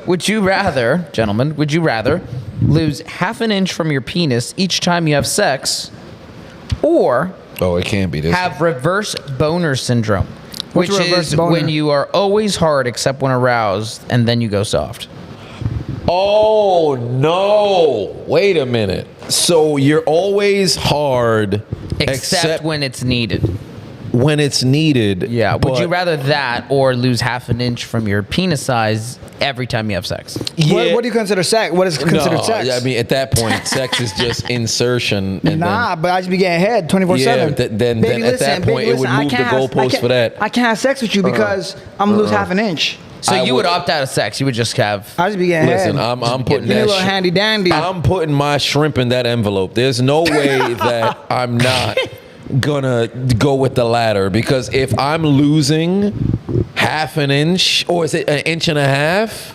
would you rather, gentlemen, would you rather lose half an inch from your penis each time you have sex, or it can't be this have reverse boner syndrome, What's which reverse is boner? when you are always hard except when aroused, and then you go soft? Oh, no. Wait a minute. So you're always hard Except when it's needed. when it's needed. Yeah. Would you but- rather that or lose half an inch from your penis size every time you have sex? Yeah. What do you consider sex? What is considered No, sex? I mean, at that point, sex is just insertion. And Nah, but I just be getting head 24/7. Yeah, then at that point, it would move the goalpost for that. I can't have sex with you because I'm gonna lose half an inch. So I you would would- opt out of sex. You would just have. I just be getting Listen, head. I'm putting Give me a that little handy dandy. I'm putting my shrimp in that envelope. There's no way that I'm not gonna go with the latter, because if I'm losing half an inch, or is it an inch and a half?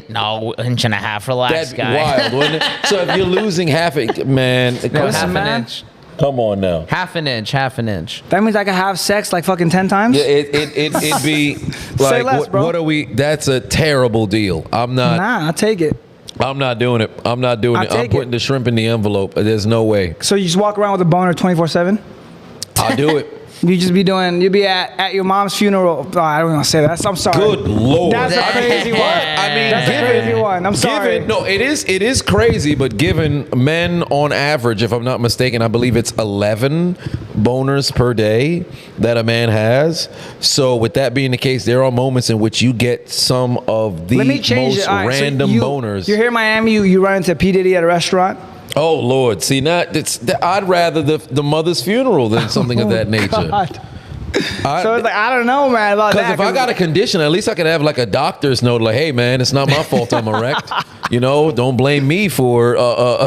No, inch and a half. Relax, That's guy. wild, wouldn't it? So if you're losing half it, man, No, come, half an man. inch. come on now. Half an inch. Half an inch. That means I can have sex like fucking 10 times? Yeah, it'd be like, less, bro. what are we? That's a terrible deal. I'm not. Nah, I'll take it. I'm not doing it. I'm not doing I'll it. I'm take putting it. the shrimp in the envelope. There's no way. So you just walk around with a boner 24/7? I'll do it. You just be doing, you be at your mom's funeral. Oh, I don't want to say that. I'm sorry. Good Lord. That's a crazy one. I mean, That's a crazy one. I'm sorry. No, it is crazy, but given men on average, if I'm not mistaken, I believe it's 11 boners per day that a man has. So with that being the case, there are moments in which you get some of the Let me change most it. All right, so random boners. You're here in Miami, you run into P. Diddy at a restaurant. Oh Lord, see, I'd rather the mother's funeral than something of that nature. God. So it's like, I don't know, man, about Because that. if I got a condition, at least I could have like a doctor's note, like, hey, man, it's not my fault I'm erect. You know, don't blame me for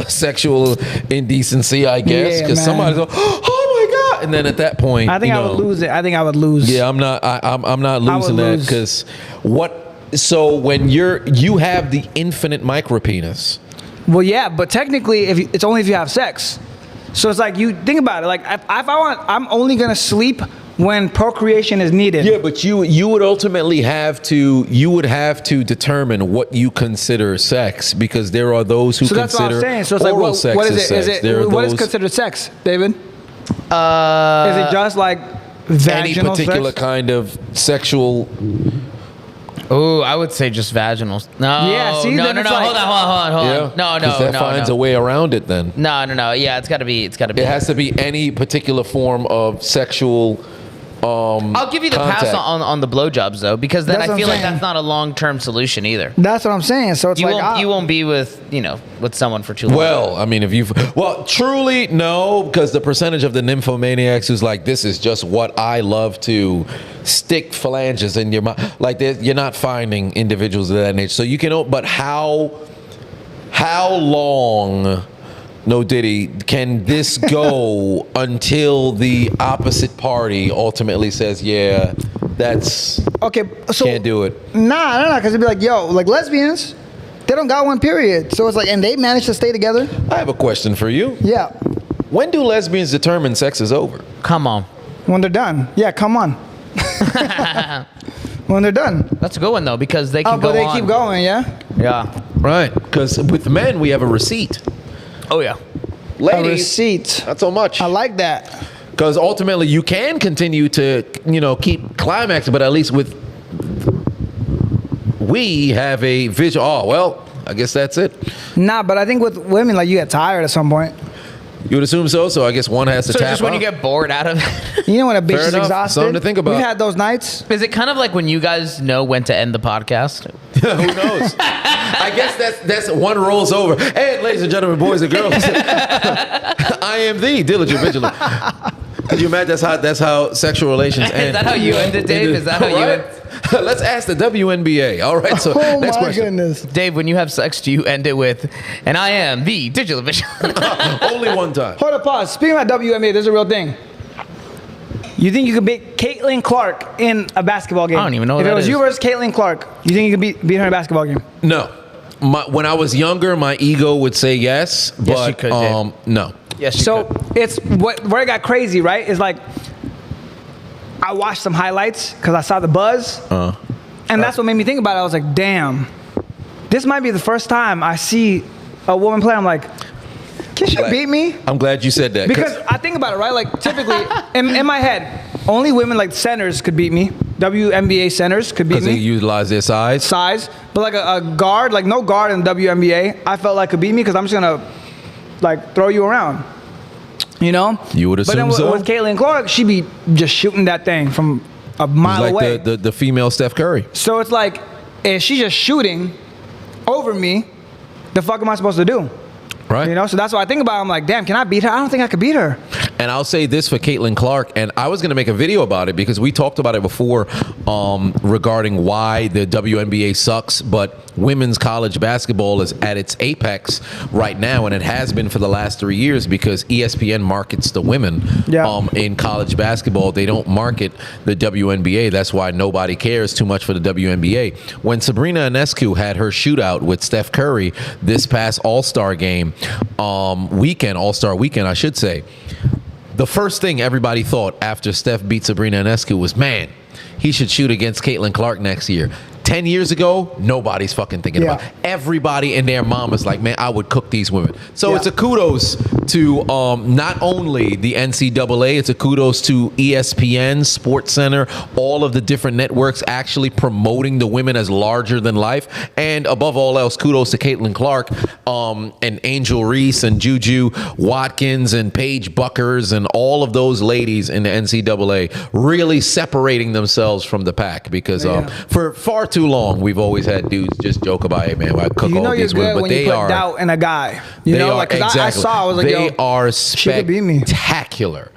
sexual indecency, I guess. Yeah, Because man. somebody's like, oh, my God. And then at that point, I think I would lose it. I think I would lose. Yeah, I'm not losing that. lose. Because so when you have the infinite micropenis. Well, yeah, but technically, it's only if you have sex. So it's like, you think about it. Like, if I'm only gonna sleep when procreation is needed. Yeah, but you would ultimately have to determine what you consider sex, because there are those who So that's what I'm consider saying. So it's like, oral what sex is as it? Is sex. it There are what is those- considered sex, David? Is it just like any vaginal particular sex? kind of sexual? Oh, I would say just vaginal. No. Yeah, see, no, then no, it's no. like- Hold on. No. 'Cause that finds a way around it. Then No. Yeah, it's got to be. it has to be any particular form of sexual. I'll give you the contact. pass on the blowjobs though, because then That's I what feel I'm like saying. that's not a long-term solution either. That's what I'm saying. So it's You like, won't be with someone for too long. Well, I mean, truly no, because the percentage of the nymphomaniacs who's like, this is just what I love to stick phalanges in your mouth. Like, you're not finding individuals of that nature. So you can, but how long? No Diddy, can this go until the opposite party ultimately says, yeah, that's okay, so can't do it? Nah, because it'd be like, yo, like lesbians, they don't got one period. So it's like, and they manage to stay together. I have a question for you. Yeah, When do lesbians determine sex is over? Come on. when they're done. Yeah, come on. When they're done. That's a good one though, because they can go but they on. keep going, yeah. Yeah. Right, because with men we have a receipt. Oh yeah. A Ladies, receipt. not so much. I like that. Because ultimately you can continue to, keep climaxing, but at least we have a visual. Oh, well, I guess that's it. Nah, but I think with women, like, you get tired at some point. You would assume so. So I guess one has to So tap just when out. you get bored out of it. You know when a bitch Fair is enough. exhausted? Something to think about. We've had those nights. Is it kind of like when you guys know when to end the podcast? Who knows? I guess that's one rolls over. And ladies and gentlemen, boys and girls, I am the diligent vigilant. Could you imagine that's how sexual relations end? Is that how you end it, Dave? Is that how you end? Let's ask the WNBA. All right, so Oh next my question. goodness. Dave, when you have sex, do you end it with, and I am the digital vigilant? Only one time. Hold up, pause. Speaking about WNBA, there's a real thing. You think you could beat Caitlin Clark in a basketball game? I don't even know what if that it was is. you versus Caitlin Clark, you think you could beat her in a basketball game? No. When I was younger, my ego would say yes, but Yes, you could, Dave. no. Yes, you So could. it's where it got crazy, right? Is like I watched some highlights because I saw the buzz, and that's what made me think about it. I was like, damn, this might be the first time I see a woman play. I'm like, can she beat me? I'm glad you said that. Because I think about it, right? Like typically in my head, only women like centers could beat me. WNBA centers could beat Because me. they utilize their size. But like a guard, like no guard in the WNBA, I felt like could beat me because I'm just gonna like throw you around. You know? You would assume But then so. with Caitlin Clark, she be just shooting that thing from a mile Like away. the female Steph Curry. So it's like, if she's just shooting over me, the fuck am I supposed to do? Right. You know, so that's why I think about it. I'm like, damn, can I beat her? I don't think I could beat her. And I'll say this for Caitlin Clark, and I was going to make a video about it because we talked about it before regarding why the WNBA sucks, but women's college basketball is at its apex right now, and it has been for the last 3 years because ESPN markets the women in college basketball. They don't market the WNBA. That's why nobody cares too much for the WNBA. When Sabrina Ionescu had her shootout with Steph Curry this past All-Star game, All-Star weekend, I should say, the first thing everybody thought after Steph beat Sabrina Ionescu was, man, he should shoot against Caitlin Clark next year. 10 years ago, nobody's fucking thinking about it. Everybody and their mom is like, man, I would cook these women. So it's a kudos to not only the NCAA, it's a kudos to ESPN, SportsCenter, all of the different networks actually promoting the women as larger than life. And above all else, kudos to Caitlin Clark and Angel Reese and Juju Watkins and Paige Buckers and all of those ladies in the NCAA really separating themselves from the pack because for far too long, we've always had dudes just joke about, hey man, I cook all these women, but they are doubt in a guy. You know, like, 'cause I saw, I was like, they yo, are she could beat me. spectacular.